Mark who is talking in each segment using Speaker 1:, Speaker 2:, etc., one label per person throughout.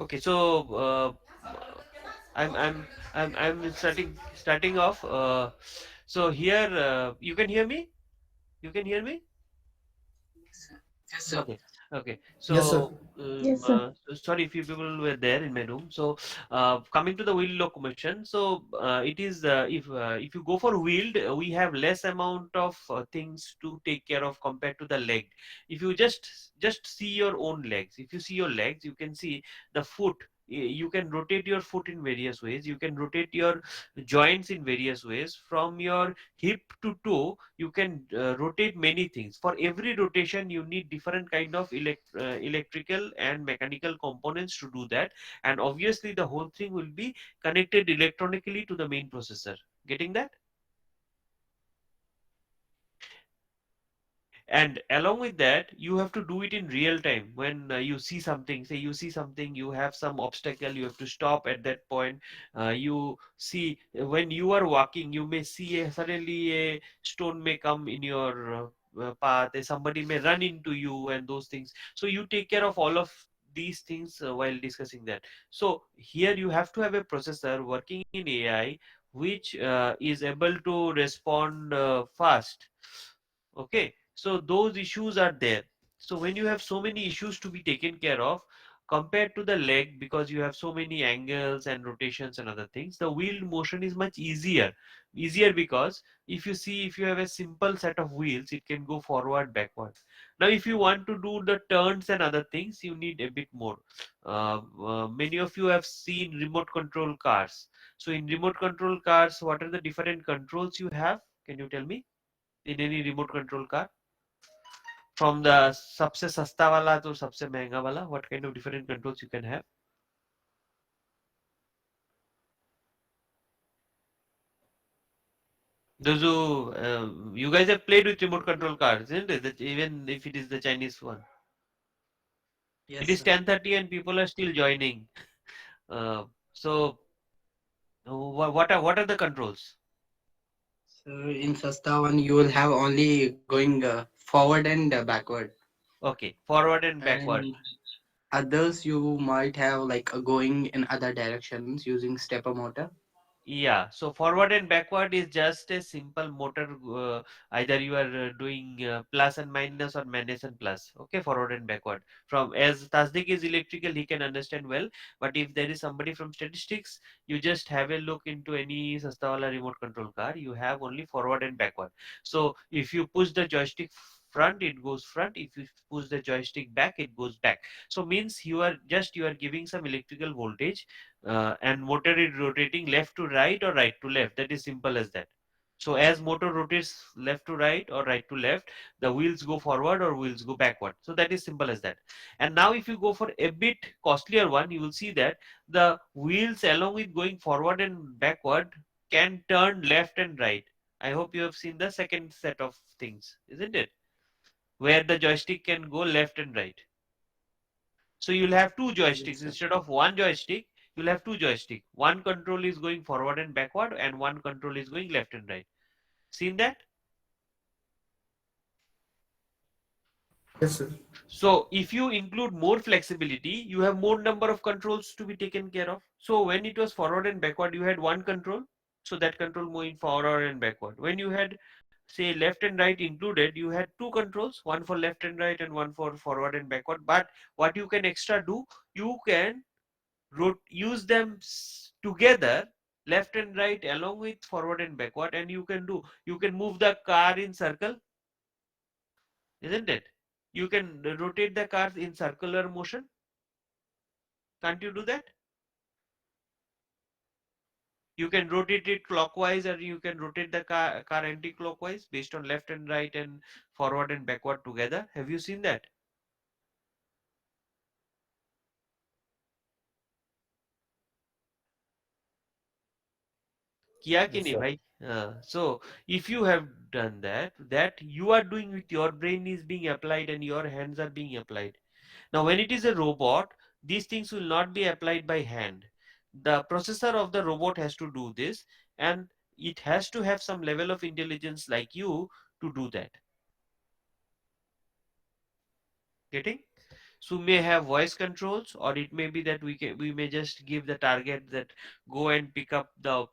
Speaker 1: Okay, so I'm I'm I'm starting off. So here you can hear me. You can hear me.
Speaker 2: Yes, sir.
Speaker 1: Okay, okay.
Speaker 3: Yes, sir.
Speaker 1: So,
Speaker 4: Yes, sir.
Speaker 1: so sorry if you people were there in my room. So, coming to the wheel locomotion. So, it is if you go for wheeled, we have less amount of things to take care of compared to the leg. If you just see your own legs, if you see your legs, you can see the foot. You can rotate your foot in various ways. You can rotate your joints in various ways. From your hip to toe, you can rotate many things. For every rotation you need different kind of electrical and mechanical components to do that, and obviously the whole thing will be connected electronically to the main processor. Getting that? And along with that, you have to do it in real time. When you see something, say you see something, you have some obstacle, you have to stop at that point. You see, when you are walking, you may see suddenly a stone may come in your path, somebody may run into you and those things. So you take care of all of these things while discussing that. So here you have to have a processor working in AI which is able to respond fast. Okay, so those issues are there. So when you have so many issues to be taken care of compared to the leg, because you have so many angles and rotations and other things, the wheel motion is much easier because if you see, if you have a simple set of wheels, it can go forward, backward. Now if you want to do the turns and other things, you need a bit more. Many of you have seen remote control cars. So in remote control cars, what are the different controls you have? Can you tell me? In any remote control car, from the सबसे सस्ता वाला to सबसे महंगा वाला, what kind of different controls you can have? Those who you guys have played with remote control cars, isn't it? Even if it is the Chinese one. It
Speaker 2: Yes,
Speaker 1: is
Speaker 2: sir.
Speaker 1: 10:30 and people are still joining. So what are the controls?
Speaker 2: So in Sasta one, you will have only going forward and backward,
Speaker 1: Okay, forward and backward.
Speaker 2: and others you might have like going in other directions using stepper motor.
Speaker 1: Yeah, so forward and backward is just a simple motor. Either you are doing plus and minus or minus and plus. Okay, forward and backward. From as Tasdik is electrical, he can understand well. But if there is somebody from statistics, you just have a look into any Sastawala remote control car. You have only forward and backward. So if you push the joystick front, it goes front. If you push the joystick back, it goes back. So means you are giving some electrical voltage and motor is rotating left to right or right to left. That is simple as that. So as motor rotates left to right or right to left, the wheels go forward or wheels go backward. So that is simple as that. And now if you go for a bit costlier one, you will see that the wheels along with going forward and backward can turn left and right. I hope you have seen the second set of things, isn't it? Where the joystick can go left and right. So you'll have two
Speaker 2: Yes,
Speaker 1: joysticks
Speaker 2: sir.
Speaker 1: instead of one joystick. You'll have two joystick. One control is going forward and backward, and one control is going left and right. Seen that?
Speaker 3: Yes, sir.
Speaker 1: So if you include more flexibility, you have more number of controls to be taken care of. So when it was forward and backward, you had one control. So that control moving forward and backward. When you had say left and right included, you had two controls, one for left and right and one for forward and backward. But what you can extra do, you can use them together, left and right along with forward and backward, and you can move the car in circle, isn't it? You can rotate the cars in circular motion. Can't you do that? You can rotate it clockwise or you can rotate the car anti-clockwise based on left and right and forward and backward together. Have you seen that? किया कि
Speaker 3: Yes,
Speaker 1: नहीं
Speaker 3: sir.
Speaker 1: भाई? So if you have done that, that you are doing with your brain is being applied and your hands are being applied. Now, when it is a robot, these things will not be applied by hand. The processor of the robot has to do this, and it has to have some level of intelligence like you to do that. Getting? So we may have voice controls, or it may be that we may just give the target that go and pick up the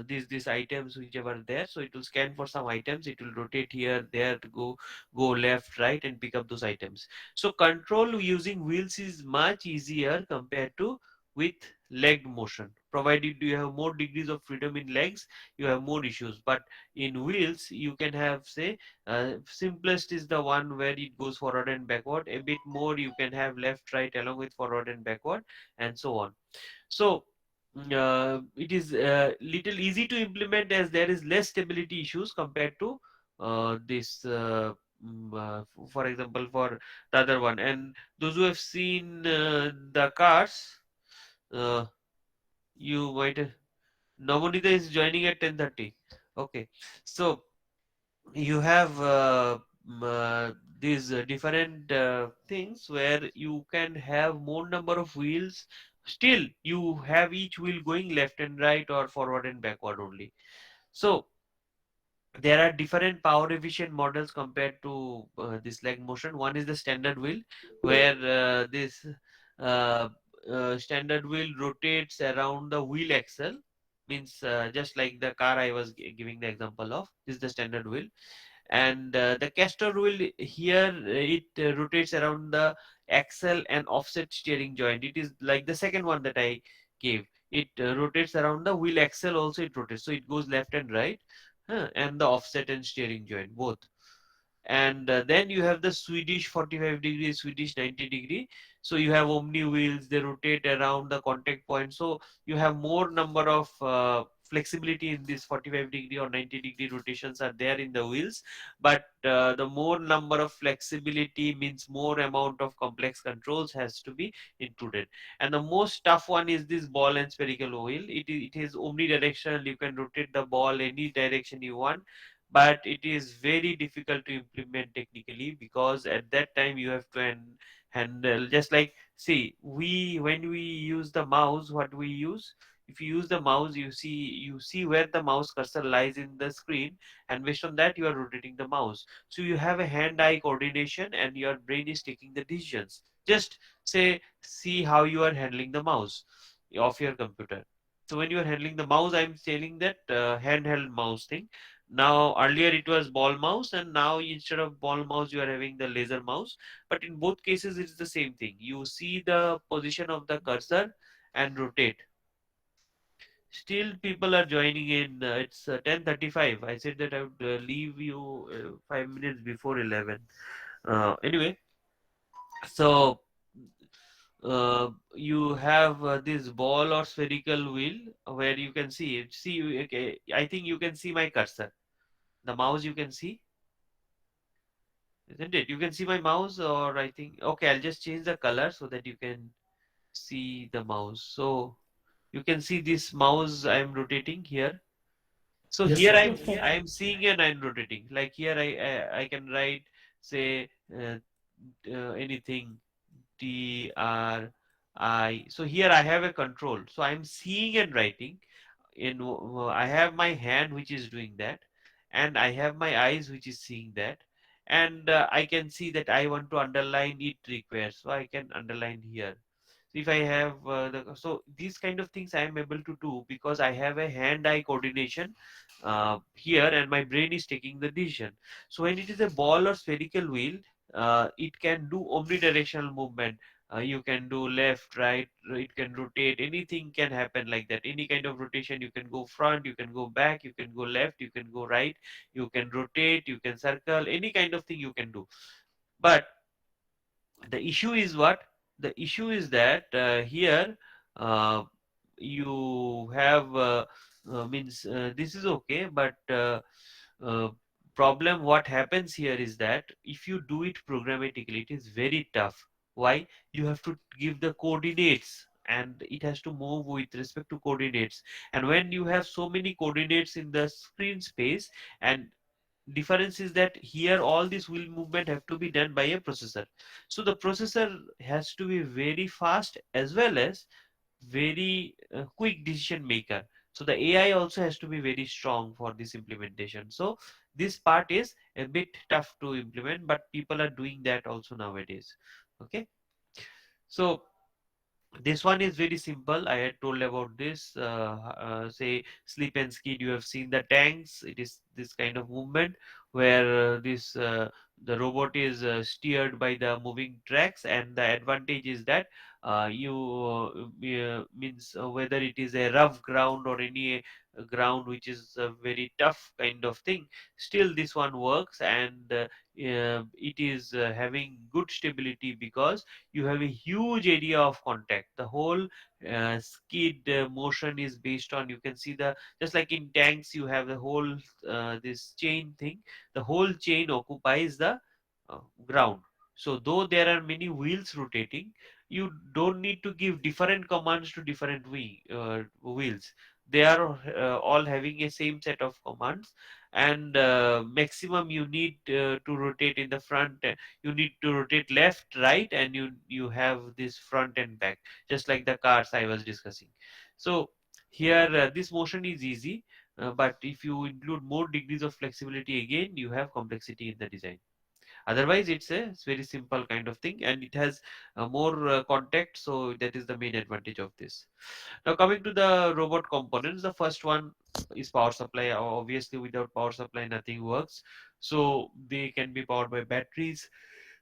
Speaker 1: these items whichever are there. So it will scan for some items, it will rotate here there to go left right and pick up those items. So control using wheels is much easier compared to with leg motion. Provided you have more degrees of freedom in legs, you have more issues. But in wheels, you can have, say, simplest is the one where it goes forward and backward. A bit more, you can have left, right, along with forward and backward, and so on. So it is little easy to implement as there is less stability issues compared to this. For example, for the other one, and those who have seen the cars, uh, you might. Namonita is joining at 10:30. Okay, so you have these different things where you can have more number of wheels. Still, you have each wheel going left and right or forward and backward only. So there are different power efficient models compared to this leg motion. One is the standard wheel, where this uh, standard wheel rotates around the wheel axle. Means just like the car I was giving the example of. This is the standard wheel, and the caster wheel here it rotates around the axle and offset steering joint. It is like the second one that I gave. It rotates around the wheel axle also, it rotates, so it goes left and right, and the offset and steering joint both. And then you have the Swedish 45 degree, Swedish 90 degree. So you have omni wheels, they rotate around the contact point. So you have more number of flexibility in this 45 degree or 90 degree rotations are there in the wheels. But the more number of flexibility means more amount of complex controls has to be included. And the most tough one is this ball and spherical wheel. It is omnidirectional. You can rotate the ball any direction you want, but it is very difficult to implement technically, because at that time you have to handle, just like, see, we when we use the mouse, what we use, if you use the mouse, you see where the mouse cursor lies in the screen, and based on that you are rotating the mouse. So you have a hand-eye coordination and your brain is taking the decisions. Just say, see how you are handling the mouse of your computer. So when you are handling the mouse, I'm telling that handheld mouse thing. Now earlier it was ball mouse, and now instead of ball mouse you are having the laser mouse. But in both cases it's the same thing. You see the position of the cursor and rotate. Still people are joining in. It's 10:35. I said that I would leave you 5 minutes before 11. Anyway, so you have this ball or spherical wheel where you can see it. See, okay, I think you can see my cursor. The mouse you can see, isn't it? You can see my mouse, or I think, okay, I'll just change the color so that you can see the mouse. So you can see this mouse I'm rotating here. So
Speaker 3: Yes,
Speaker 1: here
Speaker 3: sir.
Speaker 1: I'm seeing and I'm rotating. Like here I can write, say, anything, TRI. So here I have a control. So I'm seeing and writing. I have my hand which is doing that, and I have my eyes which is seeing that, and I can see that I want to underline it requires, so I can underline here. If I have so these kind of things I am able to do because I have a hand-eye coordination here, and my brain is taking the decision. So when it is a ball or spherical wheel, it can do omnidirectional movement. You can do left, right, it can rotate, anything can happen like that. Any kind of rotation, you can go front, you can go back, you can go left, you can go right, you can rotate, you can circle, any kind of thing you can do. But the issue is what? The issue is that here uh, you have means this is okay, but uh, problem what happens here is that if you do it programmatically, it is very tough. Why? You have to give the coordinates, and it has to move with respect to coordinates. And when you have so many coordinates in the screen space, and difference is that here all this wheel movement have to be done by a processor. So the processor has to be very fast as well as very quick decision maker. So the AI also has to be very strong for this implementation. So this part is a bit tough to implement, but people are doing that also nowadays. Okay. So this one is very simple. I had told about this. Say slip and skid. You have seen the tanks. It is this kind of movement where this the robot is steered by the moving tracks, and the advantage is that you means whether it is a rough ground or any ground which is a very tough kind of thing. Still, this one works, and it is having good stability because you have a huge area of contact. The whole skid motion is based on, you can see the, just like in tanks you have the whole this chain thing, the whole chain occupies the uh, ground. So though there are many wheels rotating, you don't need to give different commands to different wheels. They are all having a same set of commands, and maximum you need to rotate in the front, you need to rotate left, right, and you have this front and back, just like the cars I was discussing. So here this motion is easy, but if you include more degrees of flexibility, again you have complexity in the design. Otherwise it's very simple kind of thing, and it has more contact, so that is the main advantage of this. Now coming to the robot components, the first one is power supply. Obviously without power supply nothing works, so they can be powered by batteries,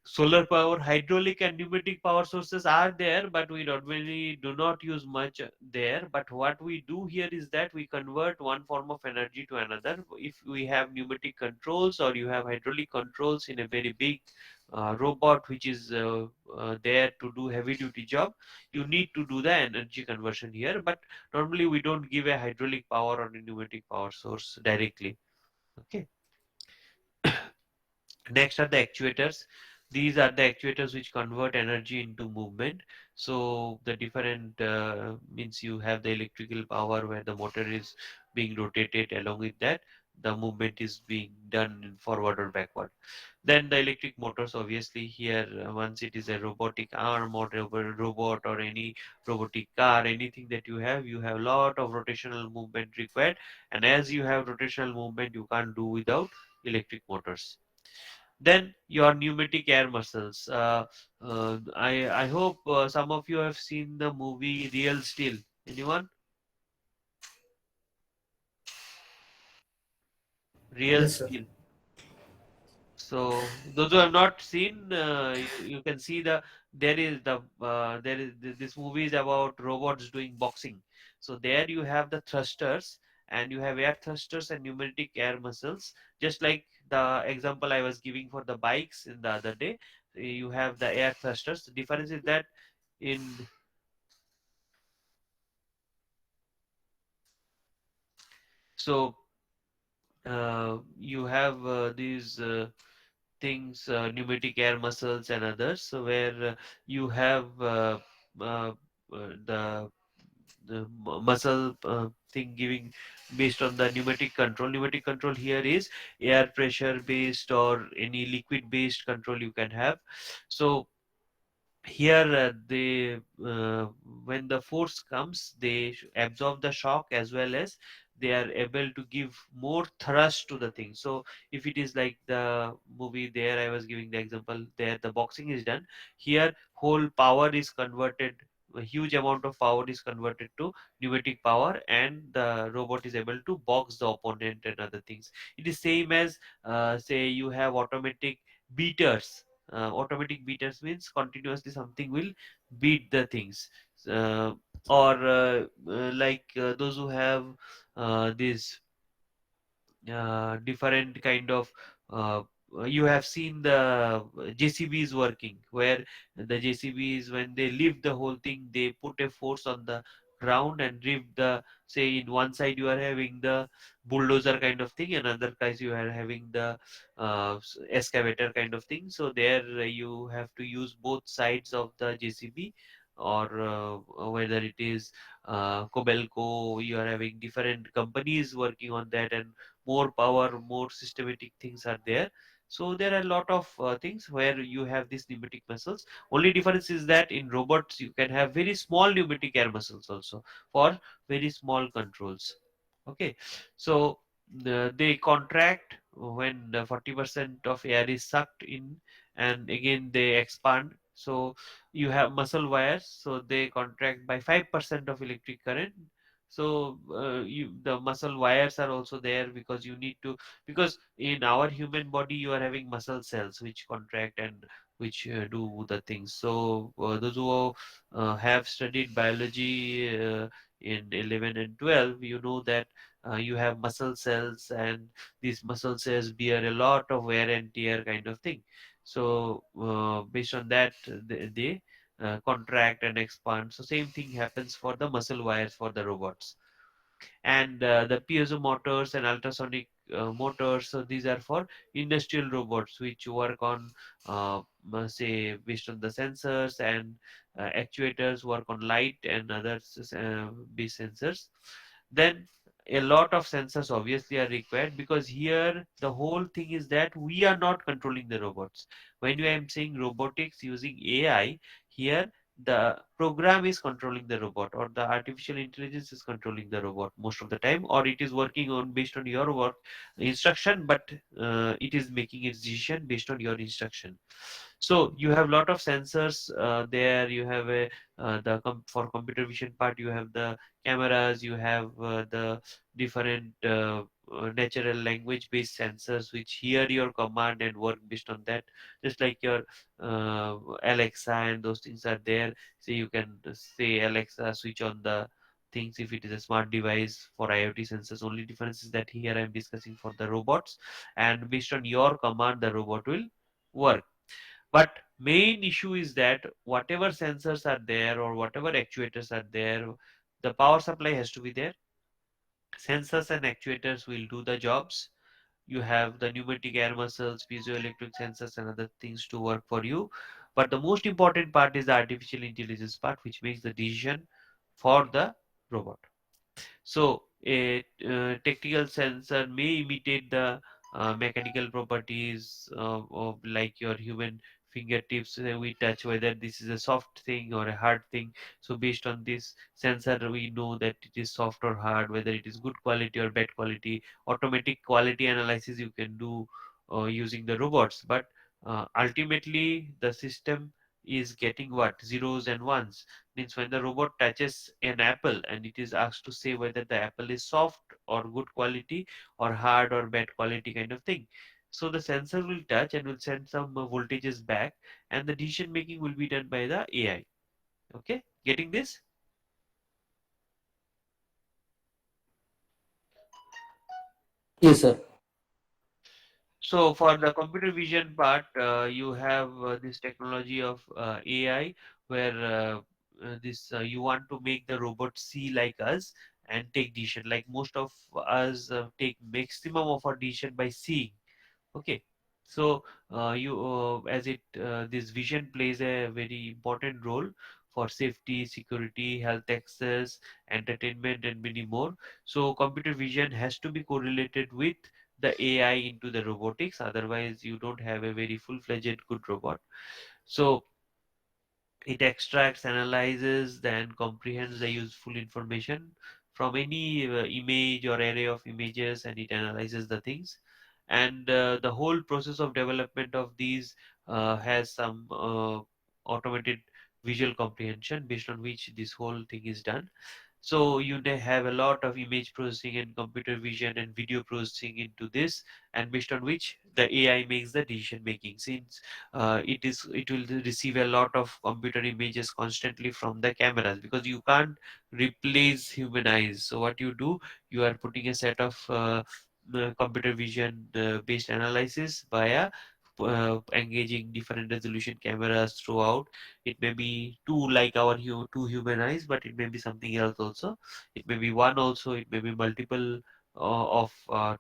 Speaker 1: solar power, hydraulic and pneumatic power sources are there, but we normally do not use much there. But what we do here is that we convert one form of energy to another. If we have pneumatic controls or you have hydraulic controls in a very big robot which is there to do heavy duty job, you need to do the energy conversion here. But normally we don't give a hydraulic power or a pneumatic power source directly. Okay. Next are the actuators. These are the actuators which convert energy into movement. So the different means you have the electrical power where the motor is being rotated, along with that the movement is being done in forward or backward. Then the electric motors, obviously here once it is a robotic arm or robot or any robotic car, anything that you have a lot of rotational movement required, and as you have rotational movement you can't do without electric motors. Then your pneumatic air muscles. I hope some of you have seen the movie Real Steel. Anyone? Real
Speaker 3: Yes, sir.
Speaker 1: Steel. So those who have not seen, you can see there is this movie is about robots doing boxing. So there you have the thrusters, and you have air thrusters and pneumatic air muscles, just like the example I was giving for the bikes in the other day. You have the air thrusters. The difference is that in so you have these things, pneumatic air muscles and others, so where you have uh, the muscle thing giving based on the pneumatic control. Pneumatic control here is air pressure based or any liquid based control you can have. So here they when the force comes, they absorb the shock, as well as they are able to give more thrust to the thing. So if it is like the movie there I was giving the example, there the boxing is done, here whole power is converted, a huge amount of power is converted to pneumatic power, and the robot is able to box the opponent and other things. It is same as say you have beaters automatic beaters means continuously something will beat the things, uh, or like those who have this different kind of uh, you have seen the JCBs working, where the JCBs when they lift the whole thing, they put a force on the ground and lift the, say in one side you are having the bulldozer kind of thing, another case you are having the excavator kind of thing. So there you have to use both sides of the JCB, or whether it is Kobelco, you are having different companies working on that, and more power, more systematic things are there. So there are a lot of things where you have these pneumatic muscles. Only difference is that in robots you can have very small pneumatic air muscles also for very small controls. Okay, so they contract when 40% of air is sucked in, and again they expand. So you have muscle wires, so they contract by 5% of electric current. So the muscle wires are also there because you need to, because in our human body you are having muscle cells which contract and which do the things. So those who have studied biology in 11 and 12, you know that you have muscle cells, and these muscle cells bear a lot of wear and tear kind of thing. So based on that, they contract and expand. So same thing happens for the muscle wires for the robots. And the piezo motors and ultrasonic motors, so these are for industrial robots which work on say based on the sensors, and actuators work on light and other base sensors. Then a lot of sensors obviously are required, because here the whole thing is that we are not controlling the robots. When I am saying robotics using AI, here the program is controlling the robot, or the artificial intelligence is controlling the robot most of the time, or it is working on based on your work instruction, but it is making its decision based on your instruction. So you have lot of sensors there. You have a for computer vision part, you have the cameras, you have the different natural language based sensors which hear your command and work based on that, just like your Alexa and those things are there. So you can say Alexa switch on the things if it is a smart device for IoT sensors. Only difference is that here I am discussing for the robots, and based on your command the robot will work. But main issue is that whatever sensors are there or whatever actuators are there, the power supply has to be there. Sensors and actuators will do the jobs. You have the pneumatic air muscles, piezoelectric sensors, and other things to work for you. But the most important part is the artificial intelligence part, which makes the decision for the robot. So a tactical sensor may imitate the mechanical properties of like your human fingertips we touch, whether this is a soft thing or a hard thing. So based on this sensor, we know that it is soft or hard, whether it is good quality or bad quality. Automatic quality analysis you can do using the robots, but ultimately the system is getting what, zeros and ones. Means when the robot touches an apple and it is asked to say whether the apple is soft or good quality, or hard or bad quality kind of thing. So the sensor will touch and will send some voltages back, and the decision making will be done by the AI. Okay, getting this?
Speaker 3: Yes, sir.
Speaker 1: So for the computer vision part, you have this technology of AI, where this you want to make the robot see like us and take decision. Like most of us take maximum of our decision by seeing. Okay, so you as it this vision plays a very important role for safety, security, health access, entertainment, and many more. So computer vision has to be correlated with the AI into the robotics. Otherwise, you don't have a very full-fledged good robot. So it extracts, analyzes, then comprehends the useful information from any image or array of images, and it analyzes the things. And the whole process of development of these has some automated visual comprehension based on which this whole thing is done. So you may have a lot of image processing and computer vision and video processing into this, and based on which the AI makes the decision making. Since it will receive a lot of computer images constantly from the cameras, because you can't replace human eyes. So what you do, you are putting a set of computer vision based analysis via engaging different resolution cameras throughout. It may be two like our two human eyes, but it may be something else also. It may be one also. It may be multiple of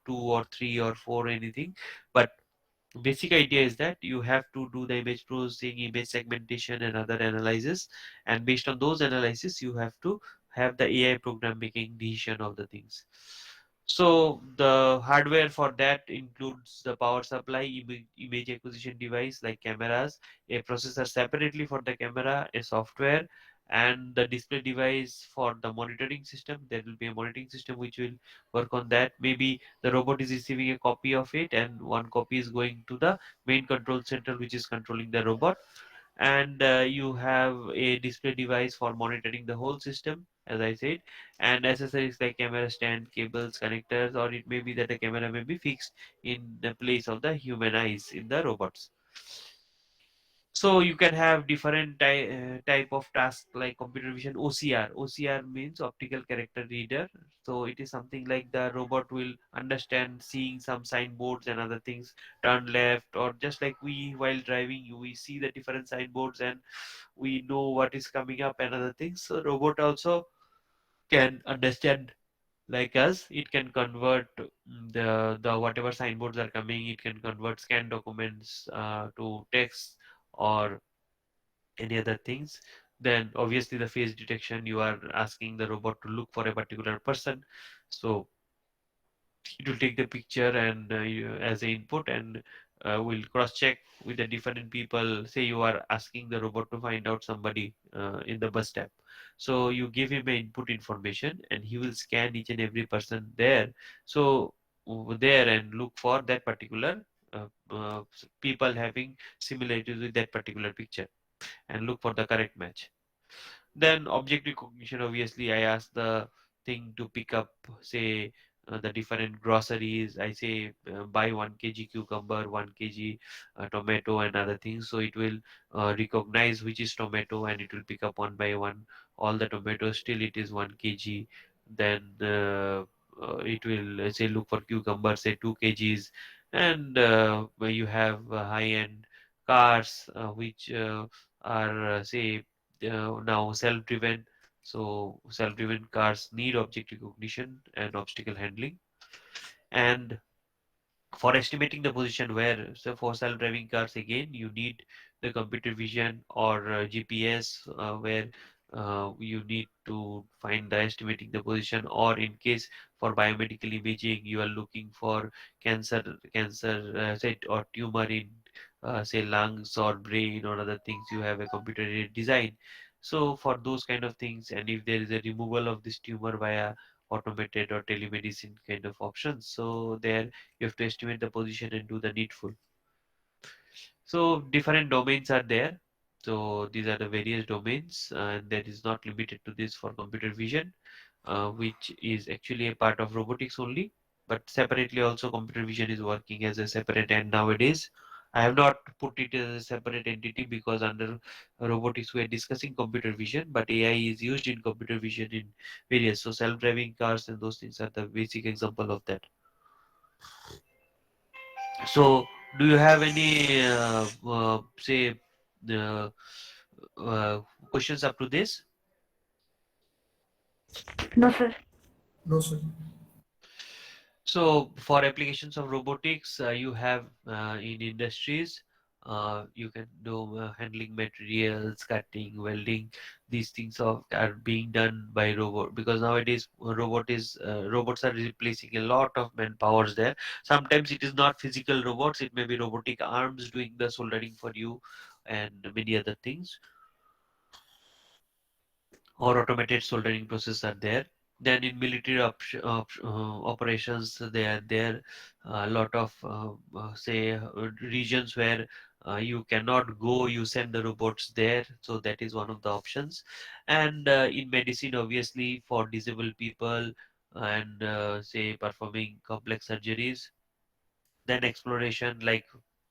Speaker 1: two or three or four, anything. But basic idea is that you have to do the image processing, image segmentation, and other analysis, and based on those analysis you have to have the AI program making decision of the things. So the hardware for that includes the power supply, image acquisition device like cameras, a processor separately for the camera, a software, and the display device for the monitoring system. There will be a monitoring system which will work on that. Maybe the robot is receiving a copy of it, and one copy is going to the main control center which is controlling the robot. and you have a display device for monitoring the whole system, as I said, and accessories like camera stand, cables, connectors, or it may be that the camera may be fixed in the place of the human eyes in the robots. So you can have different type of tasks like computer vision OCR. OCR means optical character reader. So it is something like the robot will understand seeing some signboards and other things, turn left, or just like we while driving, we see the different signboards and we know what is coming up and other things. So robot also can understand like us. It can convert the whatever signboards are coming. It can convert scan documents to text or any other things. Then obviously the face detection, you are asking the robot to look for a particular person, so it will take the picture and as a input, and will cross check with the different people. Say you are asking the robot to find out somebody in the bus stop, so you give him a input information and he will scan each and every person there. So over there and look for that particular people having similarities with that particular picture and look for the correct match. Then object recognition, obviously, I ask the thing to pick up, say, the different groceries. I say buy 1 kg cucumber, 1 kg tomato, and other things. So it will recognize which is tomato and it will pick up one by one all the tomatoes till it is 1 kg. Then it will say look for cucumber, say 2 kgs, and where you have high-end cars which are say now self-driven. So self-driven cars need object recognition and obstacle handling. And for estimating the position where, so for self-driving cars again, you need the computer vision or GPS where you need to find the estimating the position, or in case for biomedical imaging, you are looking for cancer say or tumor in say lungs or brain or other things, you have a computer aided design. So for those kind of things, and if there is a removal of this tumor via automated or telemedicine kind of options, so there you have to estimate the position and do the needful. So different domains are there. So these are the various domains, and that is not limited to this for computer vision, which is actually a part of robotics only. But separately also computer vision is working as a separate, and nowadays I have not put it as a separate entity because under robotics we are discussing computer vision, but AI is used in computer vision in various. So self-driving cars and those things are the basic example of that. So, do you have any say uh, uh, questions up to this?
Speaker 4: No, sir.
Speaker 5: No, sir.
Speaker 1: So, for applications of robotics, you have in industries, you can do handling materials, cutting, welding. These things are being done by robot because nowadays robots are replacing a lot of manpowers there. Sometimes it is not physical robots; it may be robotic arms doing the soldering for you, and many other things, or automated soldering process are there. Then in military operations, they are there. A lot of say regions where you cannot go, you send the robots there. So that is one of the options. And in medicine, obviously, for disabled people and say performing complex surgeries, then exploration like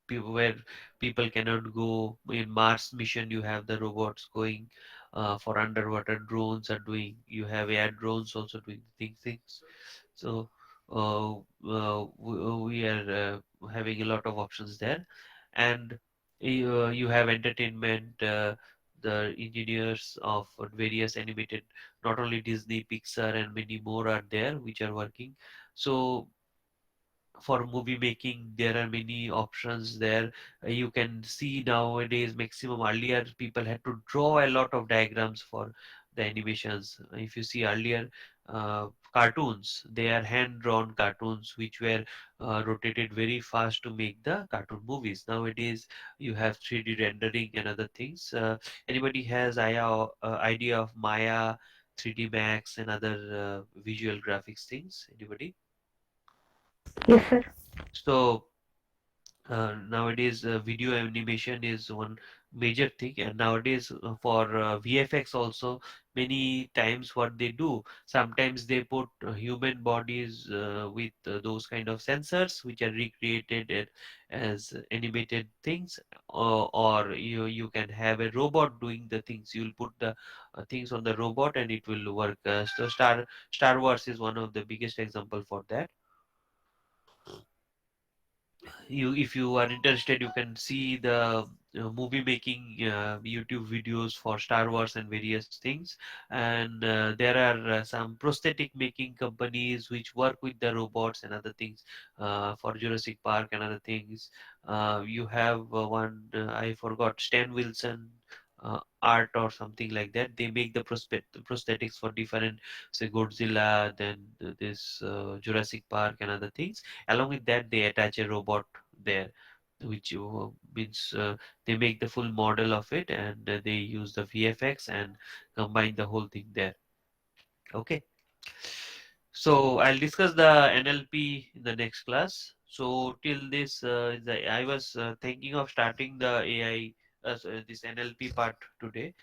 Speaker 1: people where people cannot go in Mars mission, you have the robots going for underwater drones are doing, you have air drones also doing things. So we are having a lot of options there. And you have entertainment, the engineers of various animated, not only Disney, Pixar, and many more are there which are working. So for movie making there are many options there. You can see nowadays maximum, earlier people had to draw a lot of diagrams for the animations. If you see earlier cartoons, they are hand drawn cartoons which were rotated very fast to make the cartoon movies. Nowadays you have 3D rendering and other things. Anybody has idea of Maya, 3D Max, and other visual graphics things? Anybody?
Speaker 4: Yes, sir.
Speaker 1: So Nowadays video animation is one major thing, and nowadays for VFX also, many times what they do, sometimes they put human bodies with those kind of sensors which are recreated as animated things, or you can have a robot doing the things. You'll put the things on the robot and it will work. So Star Wars is one of the biggest example for that. If you are interested, you can see the movie making YouTube videos for Star Wars and various things. And there are some prosthetic making companies which work with the robots and other things, for Jurassic Park and other things. You have one, I forgot, Stan Wilson art or something like that. They make the prosthetics for different, say, Godzilla, then this Jurassic Park and other things. Along with that, they attach a robot there, which means they make the full model of it, and they use the VFX and combine the whole thing there. Okay. So I'll discuss the NLP in the next class. So till this, I was thinking of starting the AI, this NLP part today.